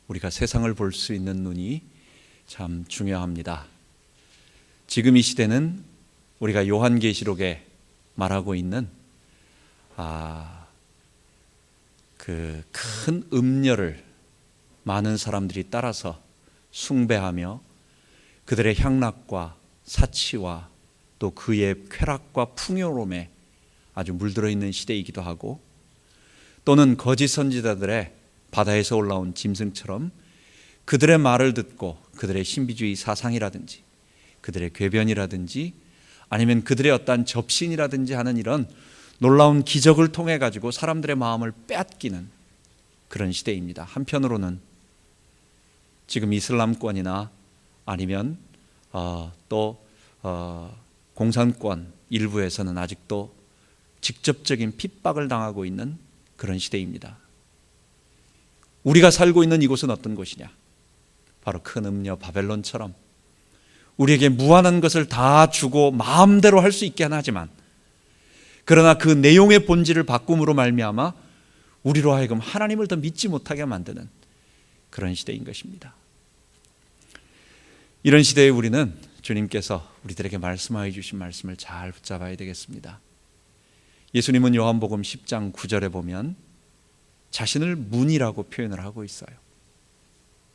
우리가 세상을 볼 수 있는 눈이 참 중요합니다. 지금 이 시대는 우리가 요한계시록에 말하고 있는 그 큰 음녀를 많은 사람들이 따라서 숭배하며 그들의 향락과 사치와 또 그의 쾌락과 풍요로움에 아주 물들어 있는 시대이기도 하고, 또는 거짓 선지자들의 바다에서 올라온 짐승처럼 그들의 말을 듣고 그들의 신비주의 사상이라든지 그들의 궤변이라든지 아니면 그들의 어떤 접신이라든지 하는 이런 놀라운 기적을 통해 가지고 사람들의 마음을 빼앗기는 그런 시대입니다. 한편으로는 지금 이슬람권이나 아니면 또 공산권 일부에서는 아직도 직접적인 핍박을 당하고 있는 그런 시대입니다. 우리가 살고 있는 이곳은 어떤 곳이냐? 바로 큰 음녀 바벨론처럼 우리에게 무한한 것을 다 주고 마음대로 할 수 있게 하지만, 그러나 그 내용의 본질을 바꿈으로 말미암아 우리로 하여금 하나님을 더 믿지 못하게 만드는 그런 시대인 것입니다. 이런 시대에 우리는 주님께서 우리들에게 말씀하여 주신 말씀을 잘 붙잡아야 되겠습니다. 예수님은 요한복음 10장 9절에 보면 자신을 문이라고 표현을 하고 있어요.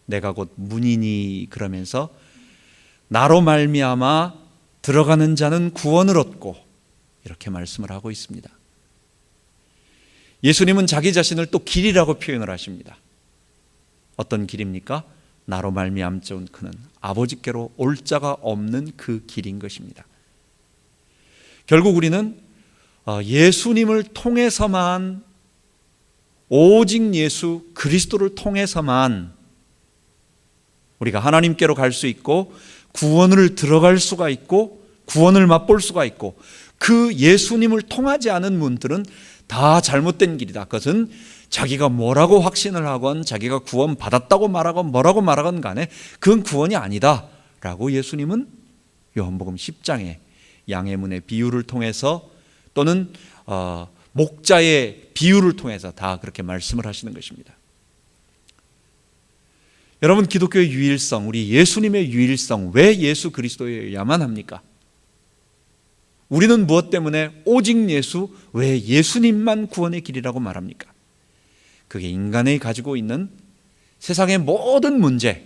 내가 곧 문이니 그러면서 나로 말미암아 들어가는 자는 구원을 얻고, 이렇게 말씀을 하고 있습니다. 예수님은 자기 자신을 또 길이라고 표현을 하십니다. 어떤 길입니까? 나로 말미암자 그는 아버지께로 올 자가 없는 그 길인 것입니다. 결국 우리는 예수님을 통해서만, 오직 예수 그리스도를 통해서만 우리가 하나님께로 갈 수 있고 구원을 들어갈 수가 있고 구원을 맛볼 수가 있고, 그 예수님을 통하지 않은 문들은 다 잘못된 길이다. 그것은 자기가 뭐라고 확신을 하건 자기가 구원 받았다고 말하건 뭐라고 말하건 간에 그건 구원이 아니다 라고 예수님은 요한복음 10장에 양의 문의 비유를 통해서 또는 목자의 비유를 통해서 다 그렇게 말씀을 하시는 것입니다. 여러분, 기독교의 유일성, 우리 예수님의 유일성, 왜 예수 그리스도여야만 합니까? 우리는 무엇 때문에 오직 예수, 왜 예수님만 구원의 길이라고 말합니까? 그게 인간이 가지고 있는 세상의 모든 문제,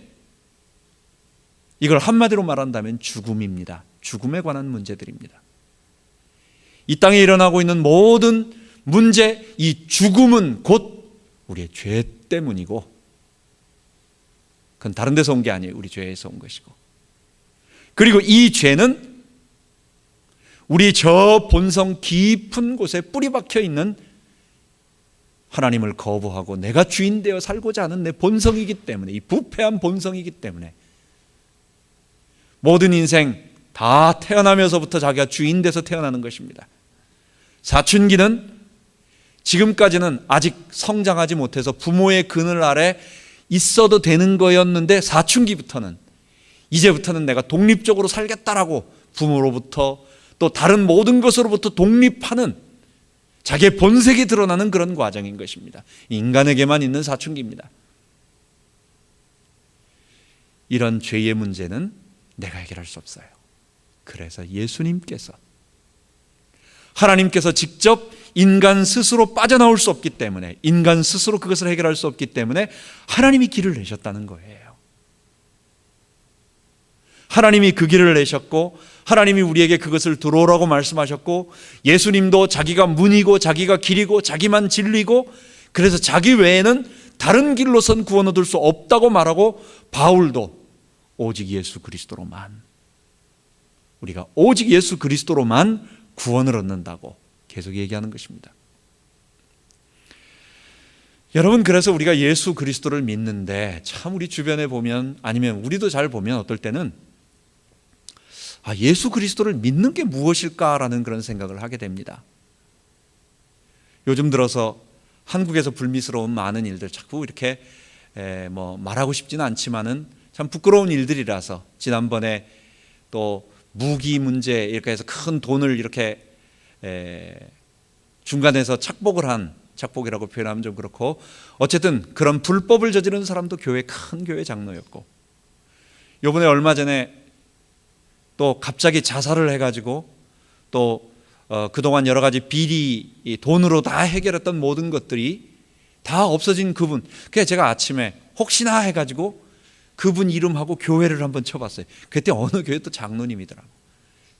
이걸 한마디로 말한다면 죽음입니다. 죽음에 관한 문제들입니다. 이 땅에 일어나고 있는 모든 문제, 이 죽음은 곧 우리의 죄 때문이고, 그건 다른 데서 온 게 아니에요. 우리 죄에서 온 것이고, 그리고 이 죄는 우리 저 본성 깊은 곳에 뿌리 박혀 있는 하나님을 거부하고 내가 주인 되어 살고자 하는 내 본성이기 때문에, 이 부패한 본성이기 때문에 모든 인생 다 태어나면서부터 자기가 주인 돼서 태어나는 것입니다. 사춘기는 지금까지는 아직 성장하지 못해서 부모의 그늘 아래 있어도 되는 거였는데, 사춘기부터는 이제부터는 내가 독립적으로 살겠다라고 부모로부터 또 다른 모든 것으로부터 독립하는 자기의 본색이 드러나는 그런 과정인 것입니다. 인간에게만 있는 사춘기입니다. 이런 죄의 문제는 내가 해결할 수 없어요. 그래서 예수님께서, 하나님께서 직접 인간 스스로 빠져나올 수 없기 때문에, 인간 스스로 그것을 해결할 수 없기 때문에 하나님이 길을 내셨다는 거예요. 하나님이 그 길을 내셨고, 하나님이 우리에게 그것을 들어오라고 말씀하셨고, 예수님도 자기가 문이고 자기가 길이고 자기만 진리고, 그래서 자기 외에는 다른 길로선 구원 얻을 수 없다고 말하고, 바울도 오직 예수 그리스도로만, 우리가 오직 예수 그리스도로만 구원을 얻는다고 계속 얘기하는 것입니다. 여러분, 그래서 우리가 예수 그리스도를 믿는데 참 우리 주변에 보면, 아니면 우리도 잘 보면 어떨 때는 예수 그리스도를 믿는 게 무엇일까라는 그런 생각을 하게 됩니다. 요즘 들어서 한국에서 불미스러운 많은 일들 자꾸 이렇게 말하고 싶지는 않지만은 참 부끄러운 일들이라서, 지난번에 또 무기 문제 이렇게 해서 큰 돈을 이렇게 중간에서 착복을 한 착복이라고 표현하면 좀 그렇고, 어쨌든 그런 불법을 저지른 사람도 큰 교회 장로였고, 요번에 얼마 전에 또 갑자기 자살을 해가지고 또 그동안 여러 가지 비리, 돈으로 다 해결했던 모든 것들이 다 없어진 그분. 그래서 제가 아침에 혹시나 해가지고 그분 이름하고 교회를 한번 쳐봤어요. 그때 어느 교회 또 장로님이더라고.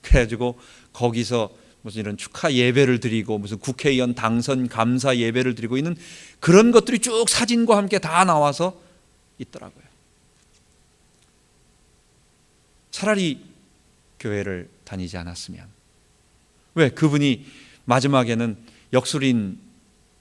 그래가지고 거기서 무슨 이런 축하 예배를 드리고 무슨 국회의원 당선 감사 예배를 드리고 있는 그런 것들이 쭉 사진과 함께 다 나와서 있더라고요. 차라리 교회를 다니지 않았으면. 왜? 그분이 마지막에는 역술인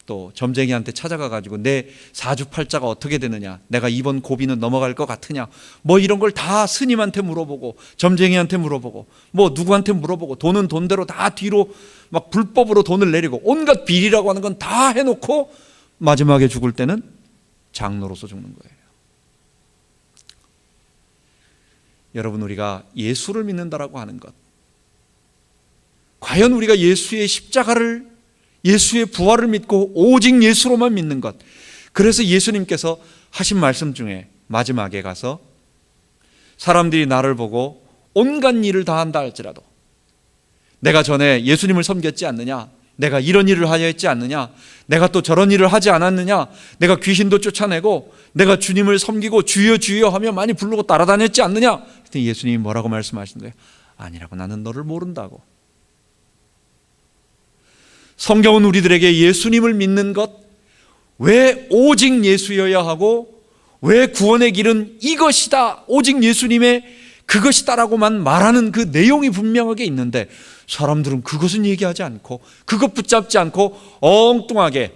또 점쟁이한테 찾아가 가지고 내 사주팔자가 어떻게 되느냐, 내가 이번 고비는 넘어갈 것 같으냐, 뭐 이런 걸 다 스님한테 물어보고 점쟁이한테 물어보고 뭐 누구한테 물어보고, 돈은 돈대로 다 뒤로 막 불법으로 돈을 내리고 온갖 비리라고 하는 건 다 해놓고 마지막에 죽을 때는 장로로서 죽는 거예요. 여러분, 우리가 예수를 믿는다라고 하는 것, 과연 우리가 예수의 십자가를, 예수의 부활을 믿고 오직 예수로만 믿는 것, 그래서 예수님께서 하신 말씀 중에 마지막에 가서 사람들이 나를 보고 온갖 일을 다 한다 할지라도, 내가 전에 예수님을 섬겼지 않느냐, 내가 이런 일을 하려 했지 않느냐, 내가 또 저런 일을 하지 않았느냐, 내가 귀신도 쫓아내고 내가 주님을 섬기고 주여 주여 하며 많이 부르고 따라다녔지 않느냐. 그때 예수님이 뭐라고 말씀하시는 거예요? 아니라고, 나는 너를 모른다고. 성경은 우리들에게 예수님을 믿는 것, 왜 오직 예수여야 하고 왜 구원의 길은 이것이다, 오직 예수님의 그것이다라고만 말하는 그 내용이 분명하게 있는데, 사람들은 그것은 얘기하지 않고 그것 붙잡지 않고 엉뚱하게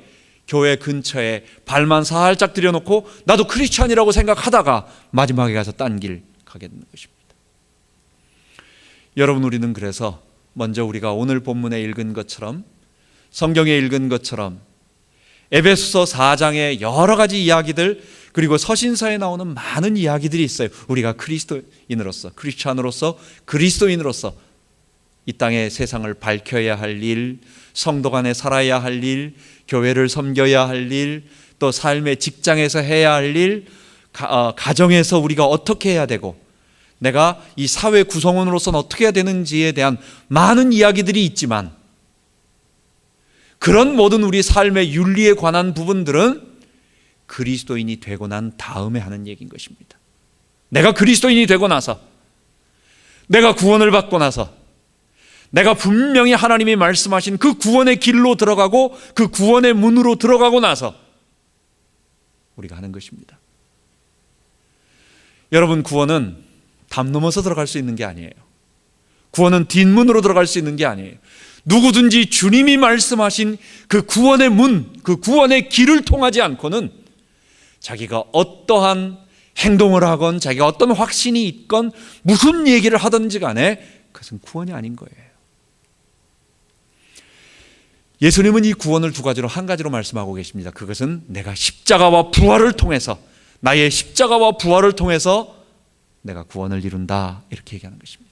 교회 근처에 발만 살짝 들여놓고 나도 크리스찬이라고 생각하다가 마지막에 가서 딴 길 가게 되는 것입니다. 여러분, 우리는 그래서 먼저 우리가 오늘 본문에 읽은 것처럼, 성경에 읽은 것처럼 에베소서 4장의 여러 가지 이야기들, 그리고 서신서에 나오는 많은 이야기들이 있어요. 우리가 크리스토인으로서, 크리스찬으로서, 그리스도인으로서 이 땅의 세상을 밝혀야 할 일, 성도 간에 살아야 할 일, 교회를 섬겨야 할 일, 또 삶의 직장에서 해야 할 일, 가정에서 우리가 어떻게 해야 되고, 내가 이 사회 구성원으로서는 어떻게 해야 되는지에 대한 많은 이야기들이 있지만, 그런 모든 우리 삶의 윤리에 관한 부분들은 그리스도인이 되고 난 다음에 하는 얘기인 것입니다. 내가 그리스도인이 되고 나서, 내가 구원을 받고 나서, 내가 분명히 하나님이 말씀하신 그 구원의 길로 들어가고 그 구원의 문으로 들어가고 나서 우리가 하는 것입니다. 여러분, 구원은 담 넘어서 들어갈 수 있는 게 아니에요. 구원은 뒷문으로 들어갈 수 있는 게 아니에요. 누구든지 주님이 말씀하신 그 구원의 문, 그 구원의 길을 통하지 않고는 자기가 어떠한 행동을 하건 자기가 어떤 확신이 있건 무슨 얘기를 하든지 간에 그것은 구원이 아닌 거예요. 예수님은 이 구원을 두 가지로, 한 가지로 말씀하고 계십니다. 그것은 내가 십자가와 부활을 통해서, 나의 십자가와 부활을 통해서 내가 구원을 이룬다, 이렇게 얘기하는 것입니다.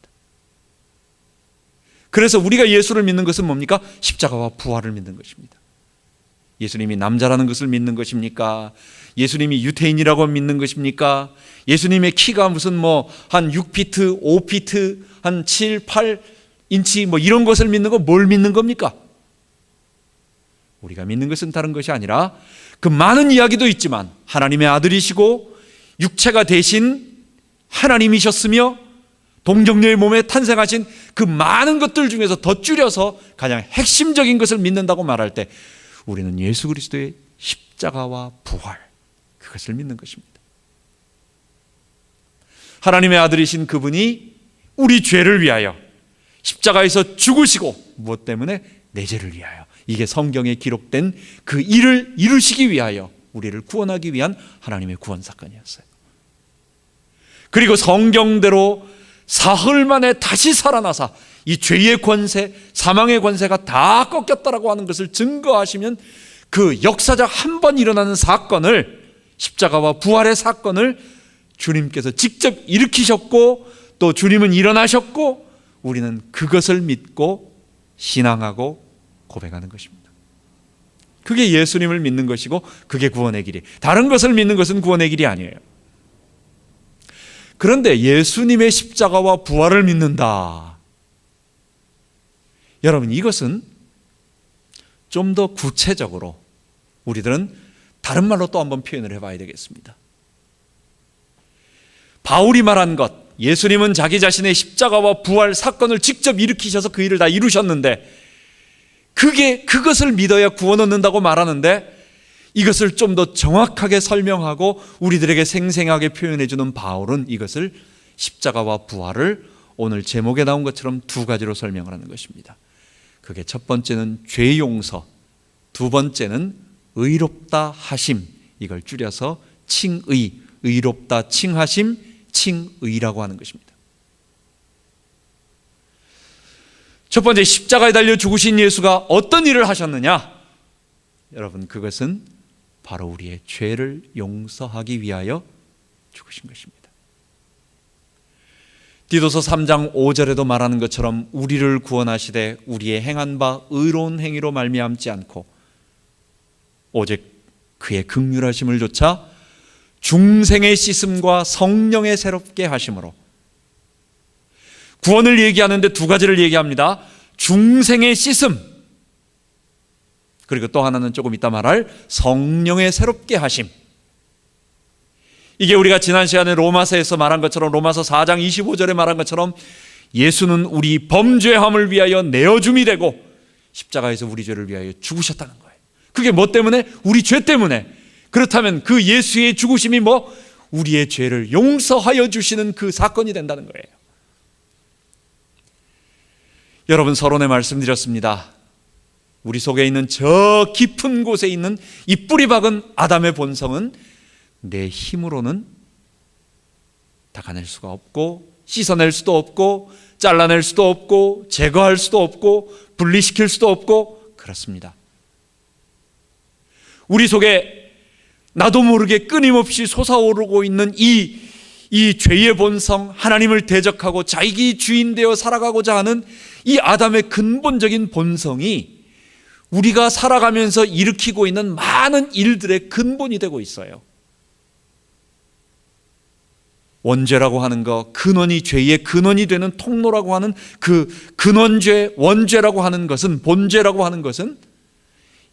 그래서 우리가 예수를 믿는 것은 뭡니까? 십자가와 부활을 믿는 것입니다. 예수님이 남자라는 것을 믿는 것입니까? 예수님이 유태인이라고 믿는 것입니까? 예수님의 키가 무슨 한 6피트, 5피트, 한 7, 8인치 이런 것을 믿는 거, 뭘 믿는 겁니까? 우리가 믿는 것은 다른 것이 아니라 그 많은 이야기도 있지만 하나님의 아들이시고 육체가 되신 하나님이셨으며 동정녀의 몸에 탄생하신 그 많은 것들 중에서 더 줄여서 가장 핵심적인 것을 믿는다고 말할 때 우리는 예수 그리스도의 십자가와 부활, 그것을 믿는 것입니다. 하나님의 아들이신 그분이 우리 죄를 위하여 십자가에서 죽으시고, 무엇 때문에? 내 죄를 위하여. 이게 성경에 기록된 그 일을 이루시기 위하여 우리를 구원하기 위한 하나님의 구원 사건이었어요. 그리고 성경대로 사흘 만에 다시 살아나사 이 죄의 권세, 사망의 권세가 다 꺾였다라고 하는 것을 증거하시면 그 역사적 한 번 일어나는 사건을, 십자가와 부활의 사건을 주님께서 직접 일으키셨고 또 주님은 일어나셨고 우리는 그것을 믿고 신앙하고 고백하는 것입니다. 그게 예수님을 믿는 것이고 그게 구원의 길이. 다른 것을 믿는 것은 구원의 길이 아니에요. 그런데 예수님의 십자가와 부활을 믿는다. 여러분, 이것은 좀 더 구체적으로 우리들은 다른 말로 또 한번 표현을 해봐야 되겠습니다. 바울이 말한 것, 예수님은 자기 자신의 십자가와 부활 사건을 직접 일으키셔서 그 일을 다 이루셨는데 그것을 믿어야 구원 얻는다고 말하는데, 이것을 좀 더 정확하게 설명하고 우리들에게 생생하게 표현해 주는 바울은 이것을 십자가와 부활을 오늘 제목에 나온 것처럼 두 가지로 설명을 하는 것입니다. 그게 첫 번째는 죄 용서, 두 번째는 의롭다 하심, 이걸 줄여서 칭의, 의롭다 칭하심, 칭의라고 하는 것입니다. 첫 번째, 십자가에 달려 죽으신 예수가 어떤 일을 하셨느냐? 여러분, 그것은 바로 우리의 죄를 용서하기 위하여 죽으신 것입니다. 디도서 3장 5절에도 말하는 것처럼 우리를 구원하시되 우리의 행한 바 의로운 행위로 말미암지 않고 오직 그의 긍휼하심을 조차 중생의 씻음과 성령의 새롭게 하심으로. 구원을 얘기하는데 두 가지를 얘기합니다. 중생의 씻음, 그리고 또 하나는 조금 이따 말할 성령의 새롭게 하심. 이게 우리가 지난 시간에 로마서에서 말한 것처럼, 로마서 4장 25절에 말한 것처럼 예수는 우리 범죄함을 위하여 내어줌이 되고 십자가에서 우리 죄를 위하여 죽으셨다는 거예요. 그게 뭐 때문에? 우리 죄 때문에. 그렇다면 그 예수의 죽으심이 뭐? 우리의 죄를 용서하여 주시는 그 사건이 된다는 거예요. 여러분, 서론에 말씀드렸습니다. 우리 속에 있는 저 깊은 곳에 있는 이 뿌리 박은 아담의 본성은 내 힘으로는 닦아낼 수가 없고, 씻어낼 수도 없고, 잘라낼 수도 없고, 제거할 수도 없고, 분리시킬 수도 없고, 그렇습니다. 우리 속에 나도 모르게 끊임없이 솟아오르고 있는 이 죄의 본성, 하나님을 대적하고 자기 주인 되어 살아가고자 하는 이 아담의 근본적인 본성이 우리가 살아가면서 일으키고 있는 많은 일들의 근본이 되고 있어요. 원죄라고 하는 것, 근원이 죄의 근원이 되는 통로라고 하는 그 근원죄, 원죄라고 하는 것은, 본죄라고 하는 것은,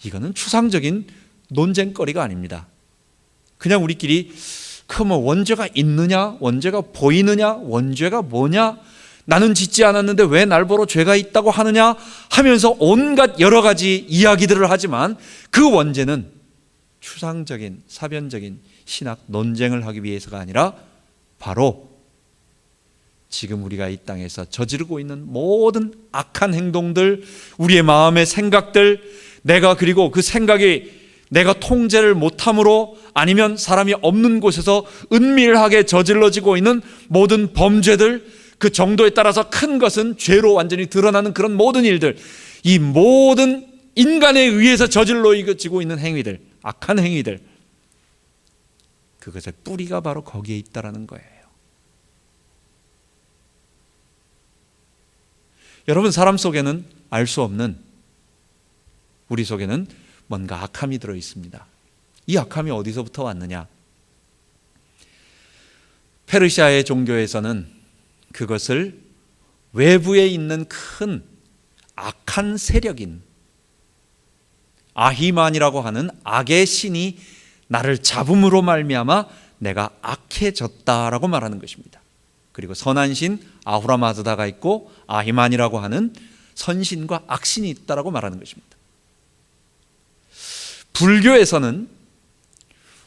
이거는 추상적인 논쟁거리가 아닙니다. 그냥 우리끼리 그뭐 원죄가 있느냐, 원죄가 보이느냐, 원죄가 뭐냐, 나는 짓지 않았는데 왜 날 보러 죄가 있다고 하느냐 하면서 온갖 여러 가지 이야기들을 하지만, 그 원죄는 추상적인 사변적인 신학 논쟁을 하기 위해서가 아니라 바로 지금 우리가 이 땅에서 저지르고 있는 모든 악한 행동들, 우리의 마음의 생각들, 그리고 그 생각이 내가 통제를 못함으로, 아니면 사람이 없는 곳에서 은밀하게 저질러지고 있는 모든 범죄들, 그 정도에 따라서 큰 것은 죄로 완전히 드러나는 그런 모든 일들, 이 모든 인간에 의해서 저질러지고 있는 행위들, 악한 행위들, 그것의 뿌리가 바로 거기에 있다라는 거예요. 여러분, 사람 속에는 알 수 없는, 우리 속에는 뭔가 악함이 들어 있습니다. 이 악함이 어디서부터 왔느냐? 페르시아의 종교에서는 그것을 외부에 있는 큰 악한 세력인 아히만이라고 하는 악의 신이 나를 잡음으로 말미암아 내가 악해졌다라고 말하는 것입니다. 그리고 선한 신 아후라마즈다가 있고 아히만이라고 하는 선신과 악신이 있다라고 말하는 것입니다. 불교에서는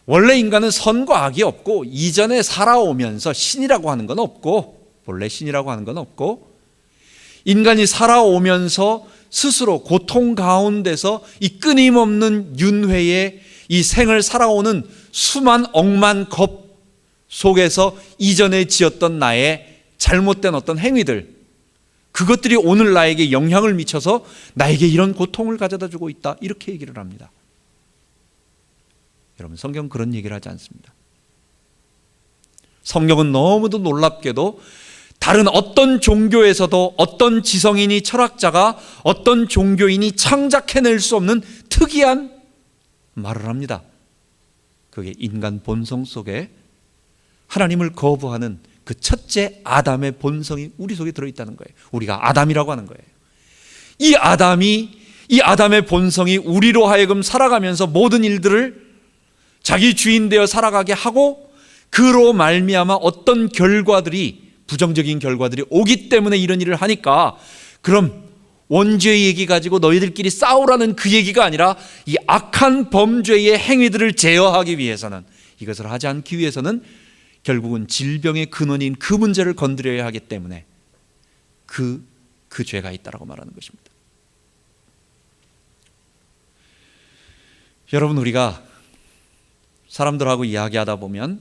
원래 인간은 선과 악이 없고, 이전에 살아오면서 신이라고 하는 건 없고, 본래 신이라고 하는 건 없고, 인간이 살아오면서 스스로 고통 가운데서 이 끊임없는 윤회의 이 생을 살아오는 수만 억만 겁 속에서 이전에 지었던 나의 잘못된 어떤 행위들, 그것들이 오늘 나에게 영향을 미쳐서 나에게 이런 고통을 가져다 주고 있다, 이렇게 얘기를 합니다. 여러분, 성경은 그런 얘기를 하지 않습니다. 성경은 너무도 놀랍게도 다른 어떤 종교에서도 어떤 지성인이, 철학자가, 어떤 종교인이 창작해낼 수 없는 특이한 말을 합니다. 그게 인간 본성 속에 하나님을 거부하는 그 첫째 아담의 본성이 우리 속에 들어있다는 거예요. 우리가 아담이라고 하는 거예요. 이 아담의 본성이 우리로 하여금 살아가면서 모든 일들을 자기 주인 되어 살아가게 하고, 그로 말미암아 어떤 결과들이, 부정적인 결과들이 오기 때문에 이런 일을 하니까, 그럼 원죄의 얘기 가지고 너희들끼리 싸우라는 그 얘기가 아니라, 이 악한 범죄의 행위들을 제어하기 위해서는, 이것을 하지 않기 위해서는 결국은 질병의 근원인 그 문제를 건드려야 하기 때문에 그 죄가 있다라고 말하는 것입니다. 여러분, 우리가 사람들하고 이야기하다 보면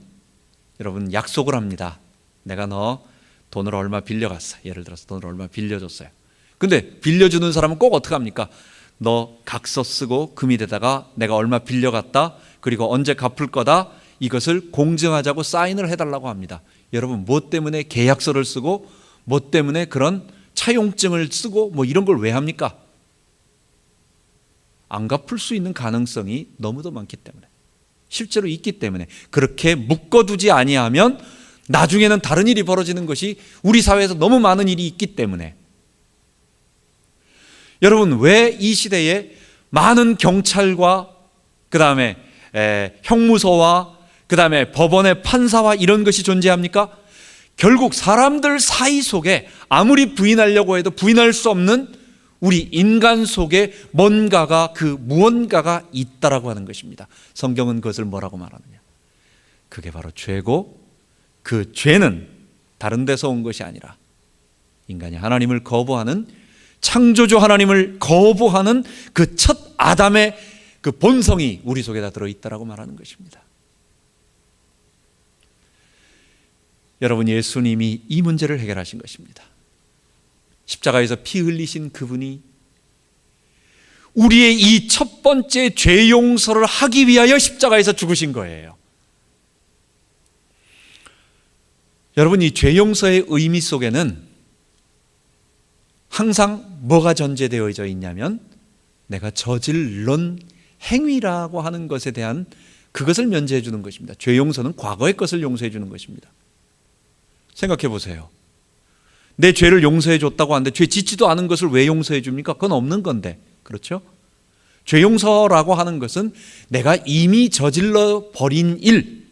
여러분 약속을 합니다. 내가 너 돈을 얼마 빌려갔어. 예를 들어서 돈을 얼마 빌려줬어요. 근데 빌려주는 사람은 꼭 어떻게 합니까? 너 각서 쓰고 그 밑에다가 내가 얼마 빌려갔다, 그리고 언제 갚을 거다, 이것을 공증하자고 사인을 해달라고 합니다. 여러분, 무엇 때문에 계약서를 쓰고 무엇 때문에 그런 차용증을 쓰고 뭐 이런 걸 왜 합니까? 안 갚을 수 있는 가능성이 너무도 많기 때문에, 실제로 있기 때문에. 그렇게 묶어두지 아니하면 나중에는 다른 일이 벌어지는 것이 우리 사회에서 너무 많은 일이 있기 때문에. 여러분, 왜 이 시대에 많은 경찰과 그 다음에 형무소와 그 다음에 법원의 판사와 이런 것이 존재합니까? 결국 사람들 사이 속에 아무리 부인하려고 해도 부인할 수 없는 우리 인간 속에 뭔가가, 그 무언가가 있다라고 하는 것입니다. 성경은 그것을 뭐라고 말하느냐? 그게 바로 죄고, 그 죄는 다른 데서 온 것이 아니라 인간이 하나님을 거부하는, 창조주 하나님을 거부하는 그 첫 아담의 그 본성이 우리 속에 다 들어있다라고 말하는 것입니다. 여러분, 예수님이 이 문제를 해결하신 것입니다. 십자가에서 피 흘리신 그분이 우리의 이 첫 번째 죄 용서를 하기 위하여 십자가에서 죽으신 거예요. 여러분, 이 죄 용서의 의미 속에는 항상 뭐가 전제되어져 있냐면, 내가 저질른 행위라고 하는 것에 대한 그것을 면제해 주는 것입니다. 죄 용서는 과거의 것을 용서해 주는 것입니다. 생각해 보세요. 내 죄를 용서해 줬다고 하는데 죄 짓지도 않은 것을 왜 용서해 줍니까? 그건 없는 건데. 그렇죠? 죄 용서라고 하는 것은 내가 이미 저질러 버린 일,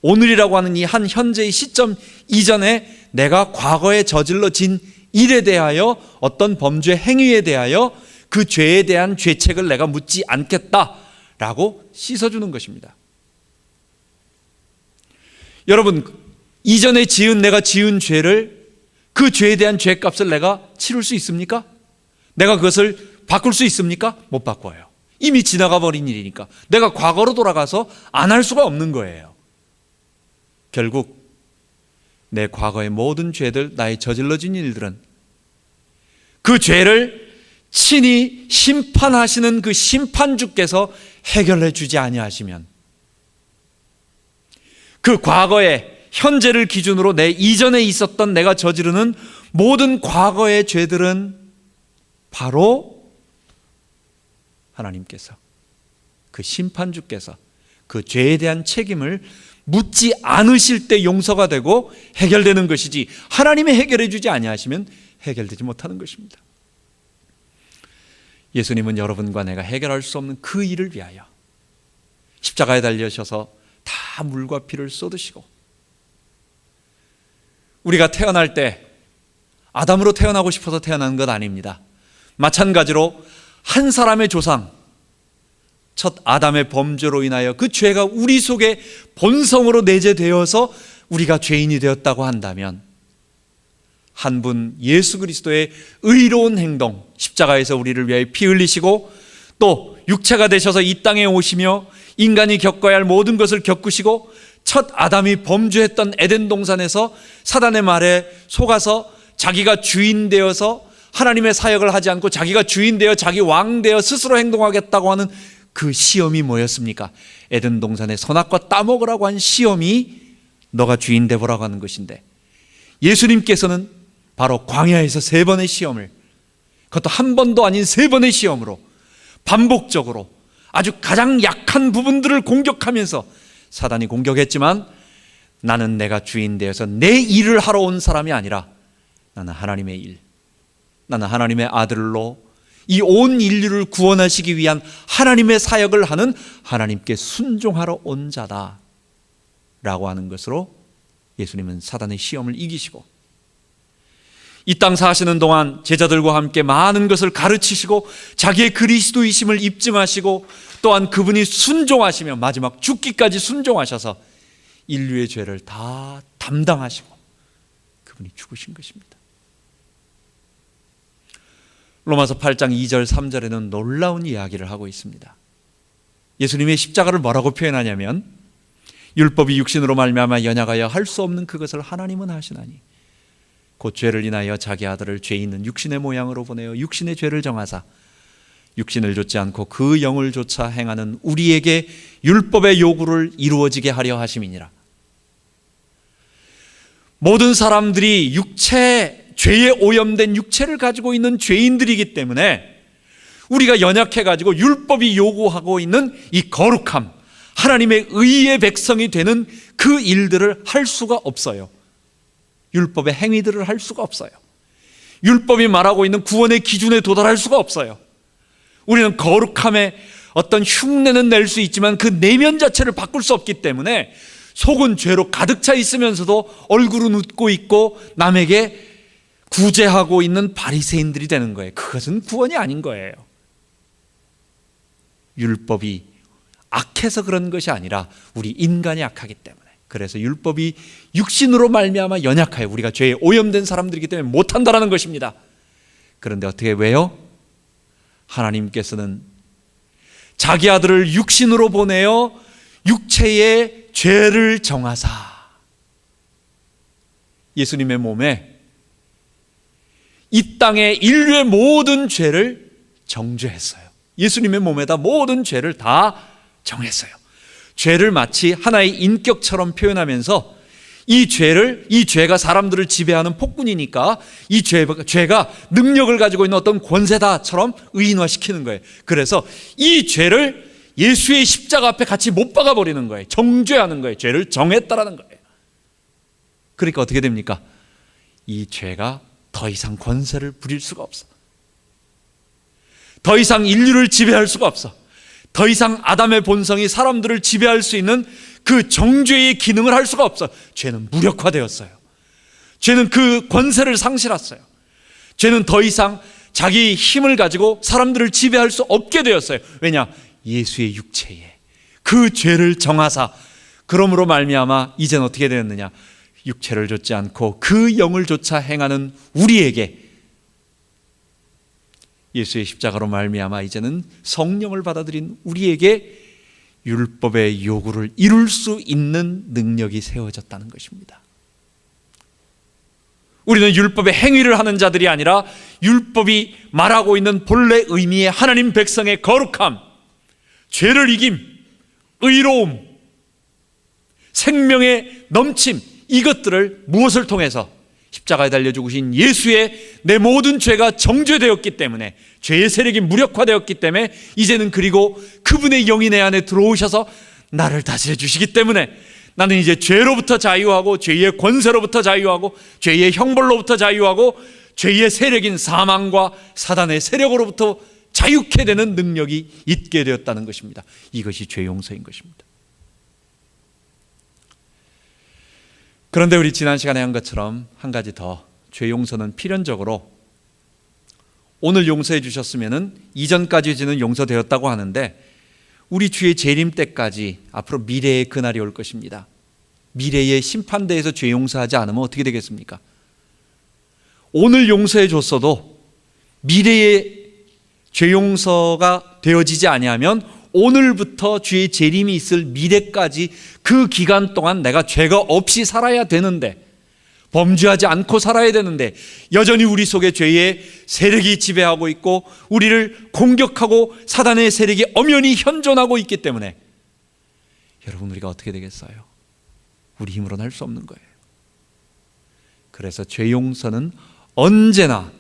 오늘이라고 하는 이 한 현재의 시점 이전에 내가 과거에 저질러진 일에 대하여, 어떤 범죄 행위에 대하여 그 죄에 대한 죄책을 내가 묻지 않겠다라고 씻어주는 것입니다. 여러분, 이전에 내가 지은 죄를, 그 죄에 대한 죄값을 내가 치룰 수 있습니까? 내가 그것을 바꿀 수 있습니까? 못 바꿔요. 이미 지나가 버린 일이니까. 내가 과거로 돌아가서 안 할 수가 없는 거예요. 결국 내 과거의 모든 죄들, 나의 저질러진 일들은 그 죄를 친히 심판하시는 그 심판주께서 해결해 주지 아니하시면, 그 과거의 현재를 기준으로 내 이전에 있었던 내가 저지르는 모든 과거의 죄들은 바로 하나님께서, 그 심판주께서 그 죄에 대한 책임을 묻지 않으실 때 용서가 되고 해결되는 것이지, 하나님이 해결해 주지 아니하시면 해결되지 못하는 것입니다. 예수님은 여러분과 내가 해결할 수 없는 그 일을 위하여 십자가에 달려셔서 다 물과 피를 쏟으시고, 우리가 태어날 때 아담으로 태어나고 싶어서 태어난 것 아닙니다. 마찬가지로 한 사람의 조상, 첫 아담의 범죄로 인하여 그 죄가 우리 속에 본성으로 내재되어서 우리가 죄인이 되었다고 한다면, 한 분 예수 그리스도의 의로운 행동, 십자가에서 우리를 위하여 피 흘리시고 또 육체가 되셔서 이 땅에 오시며 인간이 겪어야 할 모든 것을 겪으시고, 첫 아담이 범죄했던 에덴 동산에서 사단의 말에 속아서 자기가 주인 되어서 하나님의 사역을 하지 않고 자기가 주인 되어 자기 왕 되어 스스로 행동하겠다고 하는 그 시험이 뭐였습니까? 에덴 동산의 선악과 따먹으라고 한 시험이 너가 주인 되보라고 하는 것인데, 예수님께서는 바로 광야에서 3번의 시험을, 그것도 한 번도 아닌 3번의 시험으로 반복적으로 아주 가장 약한 부분들을 공격하면서 사단이 공격했지만 나는 내가 주인 되어서 내 일을 하러 온 사람이 아니라 나는 하나님의 일, 나는 하나님의 아들로 이 온 인류를 구원하시기 위한 하나님의 사역을 하는 하나님께 순종하러 온 자다 라고 하는 것으로 예수님은 사단의 시험을 이기시고 이 땅 사시는 동안 제자들과 함께 많은 것을 가르치시고 자기의 그리스도이심을 입증하시고 또한 그분이 순종하시며 마지막 죽기까지 순종하셔서 인류의 죄를 다 담당하시고 그분이 죽으신 것입니다. 로마서 8장 2절 3절에는 놀라운 이야기를 하고 있습니다. 예수님의 십자가를 뭐라고 표현하냐면 율법이 육신으로 말미암아 연약하여 할 수 없는 그것을 하나님은 하시나니 곧 죄를 인하여 자기 아들을 죄 있는 육신의 모양으로 보내어 육신의 죄를 정하사 육신을 좇지 않고 그 영을 좇아 행하는 우리에게 율법의 요구를 이루어지게 하려 하심이니라. 모든 사람들이 죄에 오염된 육체를 가지고 있는 죄인들이기 때문에 우리가 연약해가지고 율법이 요구하고 있는 이 거룩함, 하나님의 의의 백성이 되는 그 일들을 할 수가 없어요. 율법의 행위들을 할 수가 없어요. 율법이 말하고 있는 구원의 기준에 도달할 수가 없어요. 우리는 거룩함에 어떤 흉내는 낼 수 있지만 그 내면 자체를 바꿀 수 없기 때문에 속은 죄로 가득 차 있으면서도 얼굴은 웃고 있고 남에게 구제하고 있는 바리새인들이 되는 거예요. 그것은 구원이 아닌 거예요. 율법이 악해서 그런 것이 아니라 우리 인간이 악하기 때문에, 그래서 율법이 육신으로 말미암아 연약하여 우리가 죄에 오염된 사람들이기 때문에 못한다라는 것입니다. 그런데 어떻게 왜요? 하나님께서는 자기 아들을 육신으로 보내어 육체의 죄를 정하사 예수님의 몸에 이 땅의 인류의 모든 죄를 정죄했어요. 예수님의 몸에다 모든 죄를 다 정했어요. 죄를 마치 하나의 인격처럼 표현하면서 이 죄가 사람들을 지배하는 폭군이니까 이 죄가 능력을 가지고 있는 어떤 권세다처럼 의인화시키는 거예요. 그래서 이 죄를 예수의 십자가 앞에 같이 못 박아 버리는 거예요. 정죄하는 거예요. 죄를 정했다라는 거예요. 그러니까 어떻게 됩니까? 이 죄가 더 이상 권세를 부릴 수가 없어. 더 이상 인류를 지배할 수가 없어. 더 이상 아담의 본성이 사람들을 지배할 수 있는 그 정죄의 기능을 할 수가 없어. 죄는 무력화되었어요. 죄는 그 권세를 상실했어요. 죄는 더 이상 자기 힘을 가지고 사람들을 지배할 수 없게 되었어요. 왜냐? 예수의 육체에 그 죄를 정하사 그러므로 말미암아 이제는 어떻게 되었느냐? 육체를 좇지 않고 그 영을 좇아 행하는 우리에게 예수의 십자가로 말미암아 이제는 성령을 받아들인 우리에게 율법의 요구를 이룰 수 있는 능력이 세워졌다는 것입니다. 우리는 율법의 행위를 하는 자들이 아니라 율법이 말하고 있는 본래 의미의 하나님 백성의 거룩함, 죄를 이김, 의로움, 생명의 넘침, 이것들을 무엇을 통해서? 십자가에 달려 죽으신 예수의 내 모든 죄가 정죄되었기 때문에, 죄의 세력이 무력화되었기 때문에 이제는 그리고 그분의 영이 내 안에 들어오셔서 나를 다스려 주시기 때문에 나는 이제 죄로부터 자유하고 죄의 권세로부터 자유하고 죄의 형벌로부터 자유하고 죄의 세력인 사망과 사단의 세력으로부터 자유케 되는 능력이 있게 되었다는 것입니다. 이것이 죄 용서인 것입니다. 그런데 우리 지난 시간에 한 것처럼 한 가지 더, 죄 용서는 필연적으로 오늘 용서해 주셨으면 이전까지 죄는 용서되었다고 하는데 우리 주의 재림 때까지 앞으로 미래의 그날이 올 것입니다. 미래의 심판대에서 죄 용서하지 않으면 어떻게 되겠습니까? 오늘 용서해 줬어도 미래의 죄 용서가 되어지지 아니하면 오늘부터 주의 재림이 있을 미래까지 그 기간 동안 내가 죄가 없이 살아야 되는데, 범죄하지 않고 살아야 되는데 여전히 우리 속에 죄의 세력이 지배하고 있고 우리를 공격하고 사단의 세력이 엄연히 현존하고 있기 때문에 여러분, 우리가 어떻게 되겠어요? 우리 힘으로는 할 수 없는 거예요. 그래서 죄 용서는 언제나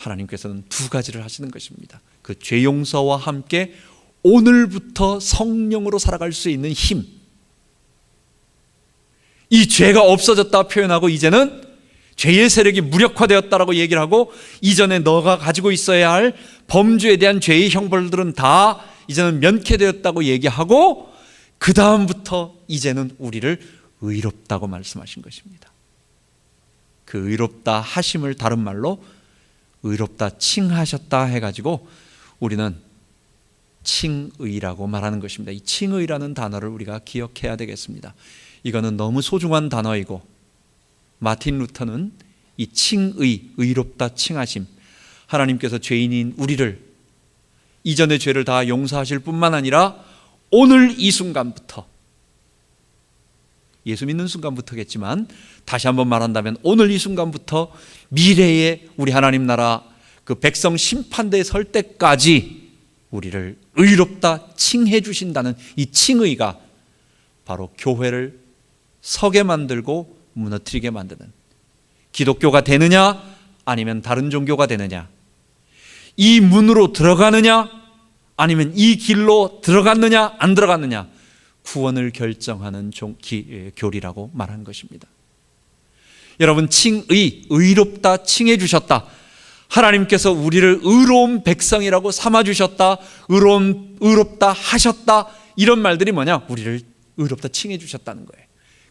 하나님께서는 두 가지를 하시는 것입니다. 그 죄 용서와 함께 오늘부터 성령으로 살아갈 수 있는 힘, 이 죄가 없어졌다 표현하고 이제는 죄의 세력이 무력화되었다라고 얘기를 하고, 이전에 너가 가지고 있어야 할 범죄에 대한 죄의 형벌들은 다 이제는 면케되었다고 얘기하고, 그 다음부터 이제는 우리를 의롭다고 말씀하신 것입니다. 그 의롭다 하심을 다른 말로 의롭다 칭하셨다 해가지고 우리는 칭의라고 말하는 것입니다. 이 칭의라는 단어를 우리가 기억해야 되겠습니다. 이거는 너무 소중한 단어이고, 마틴 루터는 이 칭의, 의롭다 칭하심, 하나님께서 죄인인 우리를 이전의 죄를 다 용서하실 뿐만 아니라 오늘 이 순간부터, 예수 믿는 순간부터겠지만 다시 한번 말한다면 오늘 이 순간부터 미래의 우리 하나님 나라 그 백성 심판대에 설 때까지 우리를 의롭다 칭해 주신다는 이 칭의가 바로 교회를 서게 만들고 무너뜨리게 만드는, 기독교가 되느냐 아니면 다른 종교가 되느냐, 이 문으로 들어가느냐 아니면 이 길로 들어갔느냐 안 들어갔느냐, 구원을 결정하는 교리라고 말한 것입니다. 여러분, 칭의, 의롭다 칭해 주셨다, 하나님께서 우리를 의로운 백성이라고 삼아 주셨다, 의롭다 하셨다, 이런 말들이 뭐냐? 우리를 의롭다 칭해 주셨다는 거예요.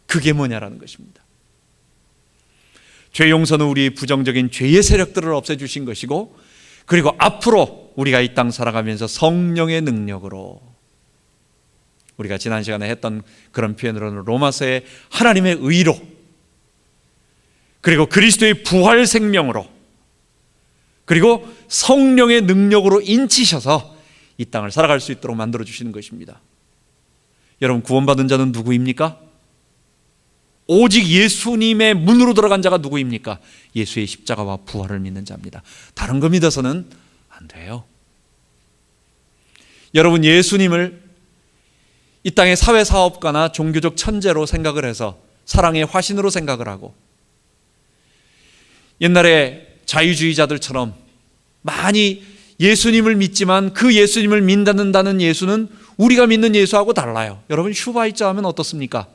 그게 뭐냐라는 것입니다. 죄 용서는 우리 부정적인 죄의 세력들을 없애주신 것이고, 그리고 앞으로 우리가 이 땅 살아가면서 성령의 능력으로, 우리가 지난 시간에 했던 그런 표현으로는 로마서의 하나님의 의로, 그리고 그리스도의 부활 생명으로, 그리고 성령의 능력으로 인치셔서 이 땅을 살아갈 수 있도록 만들어주시는 것입니다. 여러분, 구원받은 자는 누구입니까? 오직 예수님의 문으로 들어간 자가 누구입니까? 예수의 십자가와 부활을 믿는 자입니다. 다른 거 믿어서는 안 돼요. 여러분, 예수님을 이 땅의 사회사업가나 종교적 천재로 생각을 해서 사랑의 화신으로 생각을 하고, 옛날에 자유주의자들처럼 많이 예수님을 믿지만 그 예수님을 믿는다는 예수는 우리가 믿는 예수하고 달라요. 여러분, 슈바이처 하면 어떻습니까?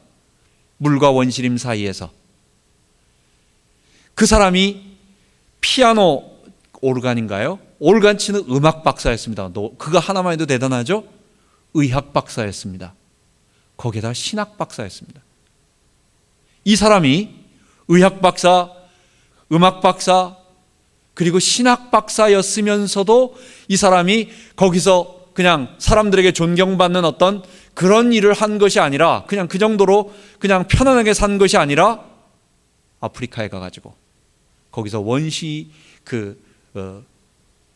물과 원시림 사이에서 그 사람이 피아노 오르간인가요? 오르간 치는 음악 박사였습니다. 그거 하나만 해도 대단하죠? 의학 박사였습니다. 거기에다 신학 박사였습니다. 이 사람이 의학 박사, 음악 박사, 그리고 신학 박사였으면서도 이 사람이 거기서 그냥 사람들에게 존경받는 어떤 그런 일을 한 것이 아니라, 그냥 그 정도로 그냥 편안하게 산 것이 아니라 아프리카에 가가지고 거기서 원시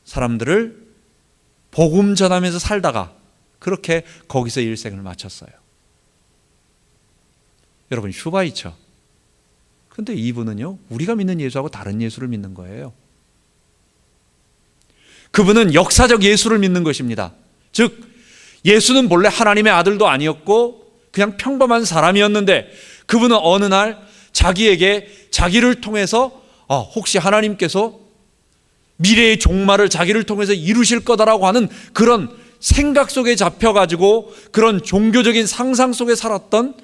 사람들을 복음 전하면서 살다가 그렇게 거기서 일생을 마쳤어요. 여러분, 슈바이처. 근데 이분은요, 우리가 믿는 예수하고 다른 예수를 믿는 거예요. 그분은 역사적 예수를 믿는 것입니다. 즉, 예수는 본래 하나님의 아들도 아니었고 그냥 평범한 사람이었는데, 그분은 어느 날 자기에게 자기를 통해서 혹시 하나님께서 미래의 종말을 자기를 통해서 이루실 거다라고 하는 그런 생각 속에 잡혀가지고 그런 종교적인 상상 속에 살았던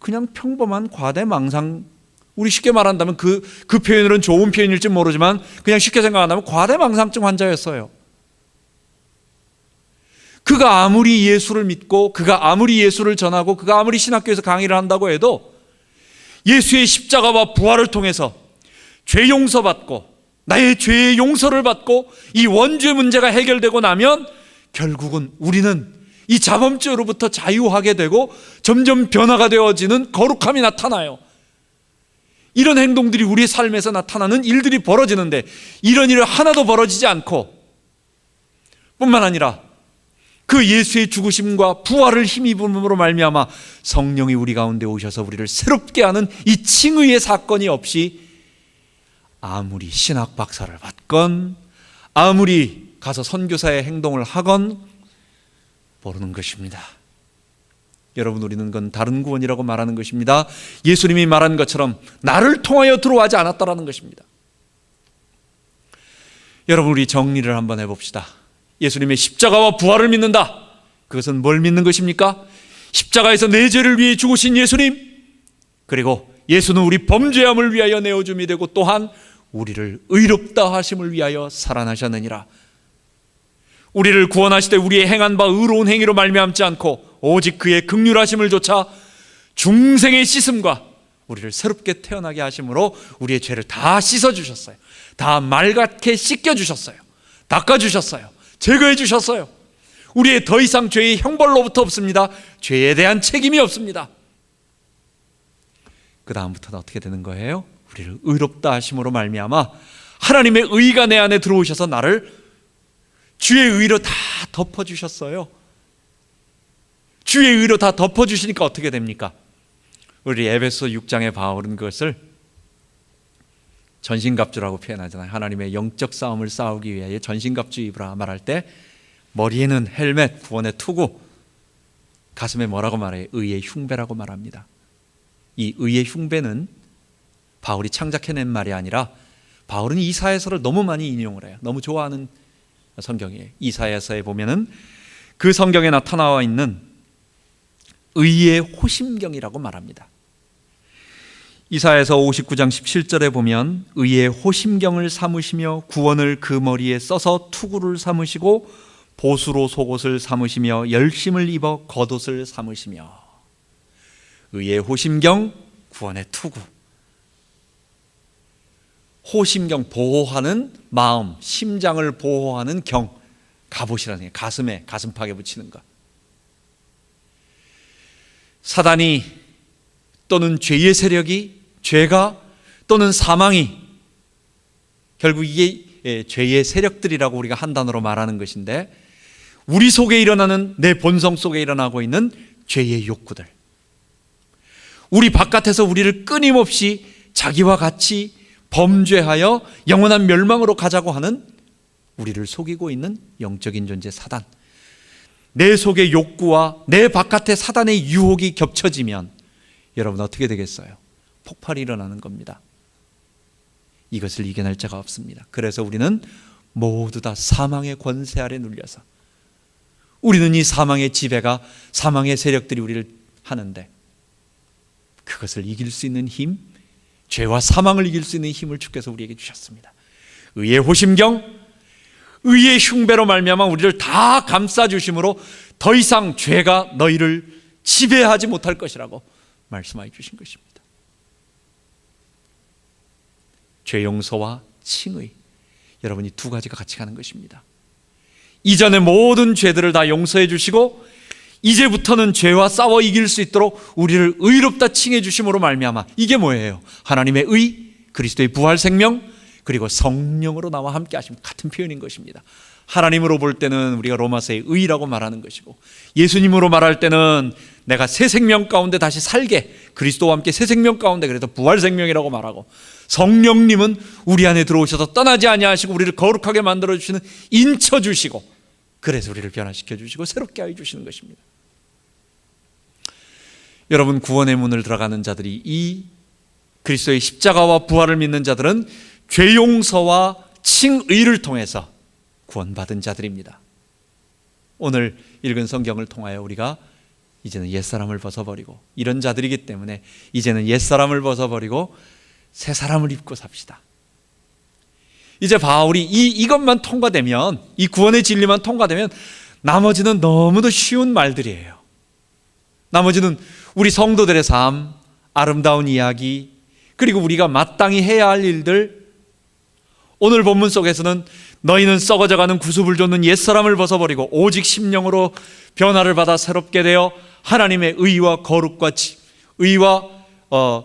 그냥 평범한 과대망상, 우리 쉽게 말한다면 그 표현으로는 좋은 표현일지 모르지만 그냥 쉽게 생각한다면 과대망상증 환자였어요. 그가 아무리 예수를 믿고 그가 아무리 예수를 전하고 그가 아무리 신학교에서 강의를 한다고 해도 예수의 십자가와 부활을 통해서 죄 용서받고 나의 죄의 용서를 받고 이 원죄 문제가 해결되고 나면 결국은 우리는 이 자범죄로부터 자유하게 되고 점점 변화가 되어지는 거룩함이 나타나요. 이런 행동들이 우리의 삶에서 나타나는 일들이 벌어지는데, 이런 일을 하나도 벌어지지 않고 뿐만 아니라 그 예수의 죽으심과 부활을 힘입음으로 말미암아 성령이 우리 가운데 오셔서 우리를 새롭게 하는 이 칭의의 사건이 없이 아무리 신학 박사를 받건 아무리 가서 선교사의 행동을 하건 모르는 것입니다. 여러분, 우리는 그건 다른 구원이라고 말하는 것입니다. 예수님이 말한 것처럼 나를 통하여 들어가지 않았다라는 것입니다. 여러분, 우리 정리를 한번 해봅시다. 예수님의 십자가와 부활을 믿는다. 그것은 뭘 믿는 것입니까? 십자가에서 내 죄를 위해 죽으신 예수님, 그리고 예수는 우리 범죄함을 위하여 내어줌이 되고 또한 우리를 의롭다 하심을 위하여 살아나셨느니라. 우리를 구원하실 때 우리의 행한 바 의로운 행위로 말미암지 않고 오직 그의 긍휼하심을 조차 중생의 씻음과 우리를 새롭게 태어나게 하심으로 우리의 죄를 다 씻어주셨어요. 다 맑게 씻겨주셨어요. 닦아주셨어요. 제거해주셨어요. 우리의 더 이상 죄의 형벌로부터 없습니다. 죄에 대한 책임이 없습니다. 그 다음부터는 어떻게 되는 거예요? 우리를 의롭다 하심으로 말미암아 하나님의 의가 내 안에 들어오셔서 나를 주의 의로 다 덮어주셨어요. 주의 의로 다 덮어주시니까 어떻게 됩니까? 우리 에베소 6장의 바울은 그것을 전신갑주라고 표현하잖아요. 하나님의 영적 싸움을 싸우기 위해 전신갑주 입으라 말할 때 머리에는 헬멧, 구원의 투구, 가슴에 뭐라고 말해요? 의의 흉배라고 말합니다. 이 의의 흉배는 바울이 창작해낸 말이 아니라 바울은 이사야서를 너무 많이 인용을 해요. 너무 좋아하는 성경이에요. 이사야서에 보면은 그 성경에 나타나와 있는 의의 호심경이라고 말합니다. 이사야서 59장 17절에 보면 의의 호심경을 삼으시며 구원을 그 머리에 써서 투구를 삼으시고 보수로 속옷을 삼으시며 열심을 입어 겉옷을 삼으시며. 의의 호심경, 구원의 투구. 호심경, 보호하는 마음, 심장을 보호하는 경, 갑옷이라는 게 가슴에, 가슴팍에 붙이는 것. 사단이 또는 죄의 세력이, 죄가 또는 사망이, 결국 이게 죄의 세력들이라고 우리가 한 단어로 말하는 것인데, 우리 속에 일어나는, 내 본성 속에 일어나고 있는 죄의 욕구들, 우리 바깥에서 우리를 끊임없이 자기와 같이 범죄하여 영원한 멸망으로 가자고 하는, 우리를 속이고 있는 영적인 존재 사단, 내 속의 욕구와 내 바깥의 사단의 유혹이 겹쳐지면 여러분 어떻게 되겠어요? 폭발이 일어나는 겁니다. 이것을 이겨낼 자가 없습니다. 그래서 우리는 모두 다 사망의 권세 아래 눌려서, 우리는 이 사망의 지배가, 사망의 세력들이 우리를 하는데 그것을 이길 수 있는 힘, 죄와 사망을 이길 수 있는 힘을 주께서 우리에게 주셨습니다. 의의 호심경, 의의 흉배로 말미암아 우리를 다 감싸주심으로 더 이상 죄가 너희를 지배하지 못할 것이라고 말씀하여 주신 것입니다. 죄 용서와 칭의, 여러분이 두 가지가 같이 가는 것입니다. 이전의 모든 죄들을 다 용서해 주시고 이제부터는 죄와 싸워 이길 수 있도록 우리를 의롭다 칭해 주심으로 말미암아, 이게 뭐예요? 하나님의 의, 그리스도의 부활 생명, 그리고 성령으로 나와 함께 하심, 같은 표현인 것입니다. 하나님으로 볼 때는 우리가 로마서의 의라고 말하는 것이고, 예수님으로 말할 때는 내가 새 생명 가운데 다시 살게, 그리스도와 함께 새 생명 가운데, 그래서 부활 생명이라고 말하고, 성령님은 우리 안에 들어오셔서 떠나지 아니하시고 우리를 거룩하게 만들어 주시는, 인쳐 주시고, 그래서 우리를 변화시켜 주시고 새롭게 하여 주시는 것입니다. 여러분, 구원의 문을 들어가는 자들이, 이 그리스도의 십자가와 부활을 믿는 자들은 죄 용서와 칭의를 통해서 구원받은 자들입니다. 오늘 읽은 성경을 통하여 우리가 이제는 옛사람을 벗어버리고, 이런 자들이기 때문에 이제는 옛사람을 벗어버리고 새 사람을 입고 삽시다. 이제 바울이 이것만 통과되면, 이 구원의 진리만 통과되면 나머지는 너무도 쉬운 말들이에요. 나머지는 우리 성도들의 삶, 아름다운 이야기, 그리고 우리가 마땅히 해야 할 일들. 오늘 본문 속에서는 너희는 썩어져가는 구습을 좇는 옛사람을 벗어버리고 오직 심령으로 변화를 받아 새롭게 되어 하나님의 의와 거룩과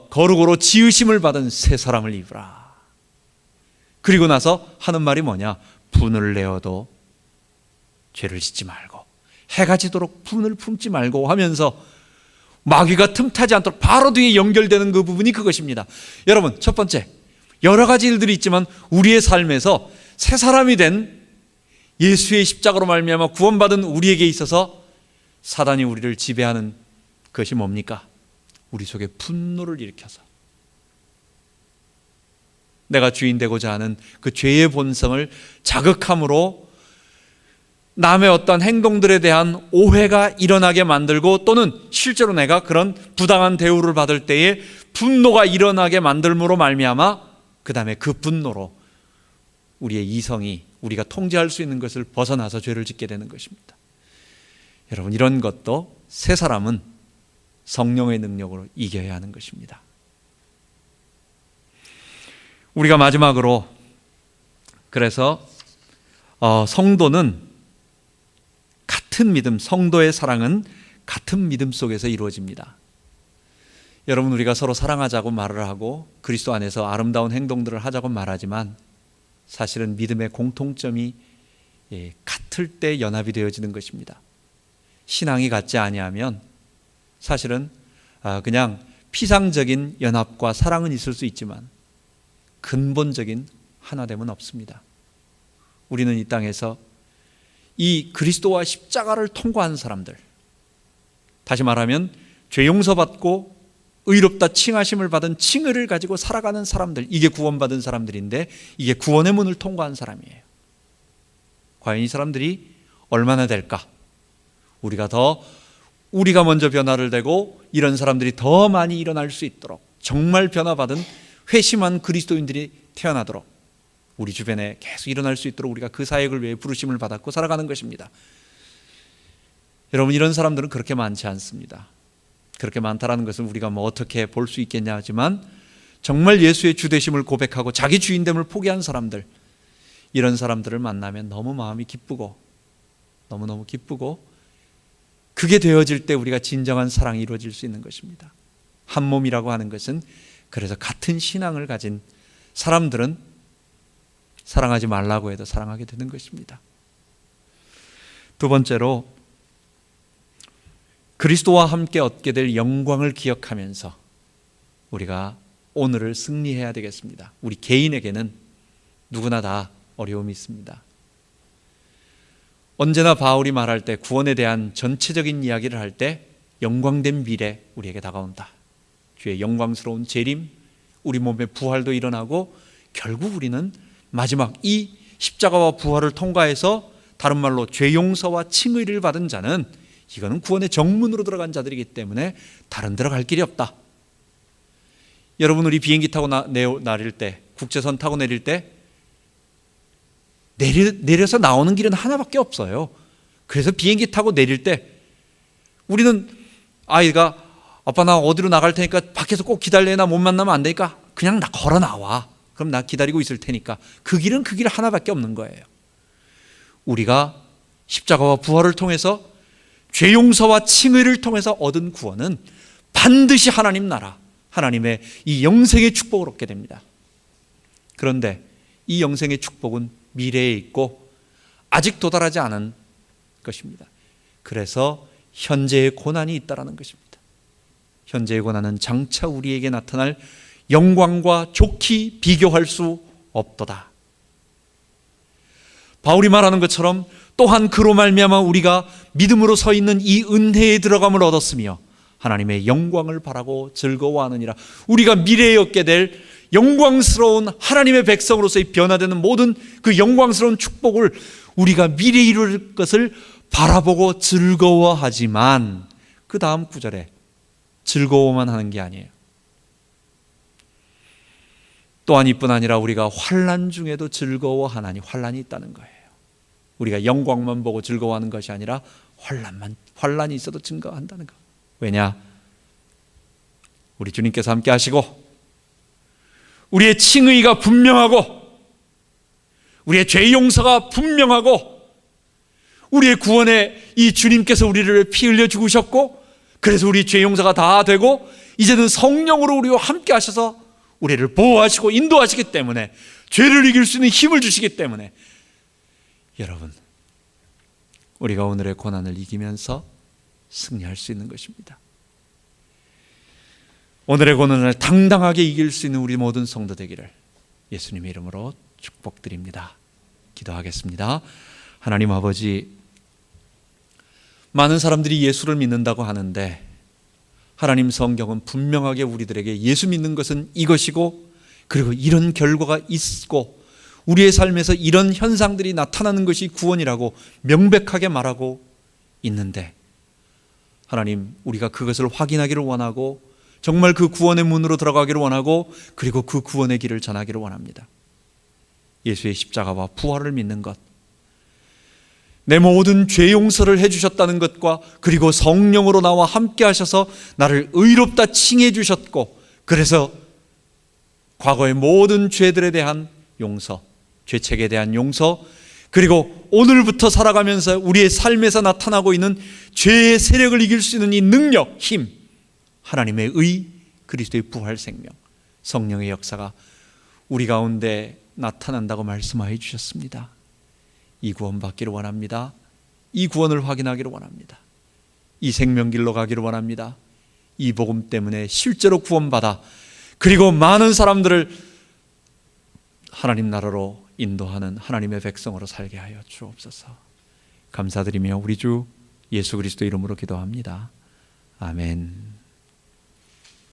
거룩으로 지으심을 받은 새 사람을 입으라. 그리고 나서 하는 말이 뭐냐? 분을 내어도 죄를 짓지 말고, 해가 지도록 분을 품지 말고 하면서 마귀가 틈타지 않도록 바로 뒤에 연결되는 그 부분이 그것입니다. 여러분, 첫 번째, 여러 가지 일들이 있지만 우리의 삶에서 새 사람이 된 예수의 십자가로 말미암아 구원받은 우리에게 있어서 사단이 우리를 지배하는 것이 뭡니까? 우리 속에 분노를 일으켜서 내가 주인 되고자 하는 그 죄의 본성을 자극함으로 남의 어떤 행동들에 대한 오해가 일어나게 만들고, 또는 실제로 내가 그런 부당한 대우를 받을 때에 분노가 일어나게 만들므로 말미암아 그 다음에 그 분노로 우리의 이성이, 우리가 통제할 수 있는 것을 벗어나서 죄를 짓게 되는 것입니다. 여러분, 이런 것도 새 사람은 성령의 능력으로 이겨야 하는 것입니다. 우리가 마지막으로, 그래서 성도는 같은 믿음, 성도의 사랑은 같은 믿음 속에서 이루어집니다. 여러분, 우리가 서로 사랑하자고 말을 하고 그리스도 안에서 아름다운 행동들을 하자고 말하지만 사실은 믿음의 공통점이 같을 때 연합이 되어지는 것입니다. 신앙이 같지 아니하면 사실은 그냥 피상적인 연합과 사랑은 있을 수 있지만 근본적인 하나됨은 없습니다. 우리는 이 땅에서 이 그리스도와 십자가를 통과한 사람들, 다시 말하면 죄 용서받고 의롭다 칭하심을 받은 칭의를 가지고 살아가는 사람들, 이게 구원받은 사람들인데 이게 구원의 문을 통과한 사람이에요. 과연 이 사람들이 얼마나 될까? 우리가 먼저 변화를 되고 이런 사람들이 더 많이 일어날 수 있도록, 정말 변화받은 회심한 그리스도인들이 태어나도록 우리 주변에 계속 일어날 수 있도록 우리가 그 사역을 위해 부르심을 받았고 살아가는 것입니다. 여러분, 이런 사람들은 그렇게 많지 않습니다. 그렇게 많다라는 것은 우리가 어떻게 볼 수 있겠냐 하지만, 정말 예수의 주되심을 고백하고 자기 주인됨을 포기한 사람들, 이런 사람들을 만나면 너무 마음이 기쁘고 너무너무 기쁘고, 그게 되어질 때 우리가 진정한 사랑이 이루어질 수 있는 것입니다. 한 몸이라고 하는 것은, 그래서 같은 신앙을 가진 사람들은 사랑하지 말라고 해도 사랑하게 되는 것입니다. 두 번째로, 그리스도와 함께 얻게 될 영광을 기억하면서 우리가 오늘을 승리해야 되겠습니다. 우리 개인에게는 누구나 다 어려움이 있습니다. 언제나 바울이 말할 때, 구원에 대한 전체적인 이야기를 할 때 영광된 미래 우리에게 다가온다. 주의 영광스러운 재림, 우리 몸의 부활도 일어나고 결국 우리는 마지막 이 십자가와 부활을 통과해서, 다른 말로 죄 용서와 칭의를 받은 자는, 이거는 구원의 정문으로 들어간 자들이기 때문에 다른 데로 갈 길이 없다. 여러분, 우리 비행기 타고 내릴 때, 국제선 타고 내릴 때 내려서 나오는 길은 하나밖에 없어요. 그래서 비행기 타고 내릴 때 우리는 아이가, 아빠 나 어디로 나갈 테니까 밖에서 꼭 기다려, 나 못 만나면 안 되니까 그냥 나 걸어 나와, 그럼 나 기다리고 있을 테니까. 그 길은 그 길 하나밖에 없는 거예요. 우리가 십자가와 부활을 통해서, 죄 용서와 칭의를 통해서 얻은 구원은 반드시 하나님 나라, 하나님의 이 영생의 축복을 얻게 됩니다. 그런데 이 영생의 축복은 미래에 있고 아직 도달하지 않은 것입니다. 그래서 현재의 고난이 있다는 것입니다. 현재의 고난은 장차 우리에게 나타날 영광과 좋게 비교할 수 없도다. 바울이 말하는 것처럼, 또한 그로 말미암아 우리가 믿음으로 서 있는 이 은혜에 들어감을 얻었으며 하나님의 영광을 바라고 즐거워하느니라. 우리가 미래에 얻게 될 영광스러운 하나님의 백성으로서의 변화되는 모든 그 영광스러운 축복을 우리가 미래에 이룰 것을 바라보고 즐거워하지만, 그 다음 구절에 즐거워만 하는 게 아니에요. 또한 이뿐 아니라 우리가 환난 중에도 즐거워하나니, 환난이 있다는 거예요. 우리가 영광만 보고 즐거워하는 것이 아니라 환난이 있어도 증거한다는 거. 왜냐? 우리 주님께서 함께 하시고, 우리의 칭의가 분명하고, 우리의 죄 용서가 분명하고, 우리의 구원에 이 주님께서 우리를 피 흘려 죽으셨고, 그래서 우리 죄 용서가 다 되고, 이제는 성령으로 우리와 함께 하셔서 우리를 보호하시고 인도하시기 때문에, 죄를 이길 수 있는 힘을 주시기 때문에, 여러분, 우리가 오늘의 고난을 이기면서 승리할 수 있는 것입니다. 오늘의 고난을 당당하게 이길 수 있는 우리 모든 성도 되기를 예수님의 이름으로 축복드립니다. 기도하겠습니다. 하나님 아버지, 많은 사람들이 예수를 믿는다고 하는데, 하나님 성경은 분명하게 우리들에게 예수 믿는 것은 이것이고 그리고 이런 결과가 있고 우리의 삶에서 이런 현상들이 나타나는 것이 구원이라고 명백하게 말하고 있는데, 하나님, 우리가 그것을 확인하기를 원하고 정말 그 구원의 문으로 들어가기를 원하고 그리고 그 구원의 길을 전하기를 원합니다. 예수의 십자가와 부활을 믿는 것, 내 모든 죄 용서를 해주셨다는 것과 그리고 성령으로 나와 함께 하셔서 나를 의롭다 칭해 주셨고, 그래서 과거의 모든 죄들에 대한 용서, 죄책에 대한 용서, 그리고 오늘부터 살아가면서 우리의 삶에서 나타나고 있는 죄의 세력을 이길 수 있는 이 능력, 힘, 하나님의 의, 그리스도의 부활 생명, 성령의 역사가 우리 가운데 나타난다고 말씀하여 주셨습니다. 이 구원 받기를 원합니다. 이 구원을 확인하기를 원합니다. 이 생명길로 가기를 원합니다. 이 복음 때문에 실제로 구원받아 그리고 많은 사람들을 하나님 나라로 인도하는 하나님의 백성으로 살게 하여 주옵소서. 감사드리며 우리 주 예수 그리스도 이름으로 기도합니다. 아멘.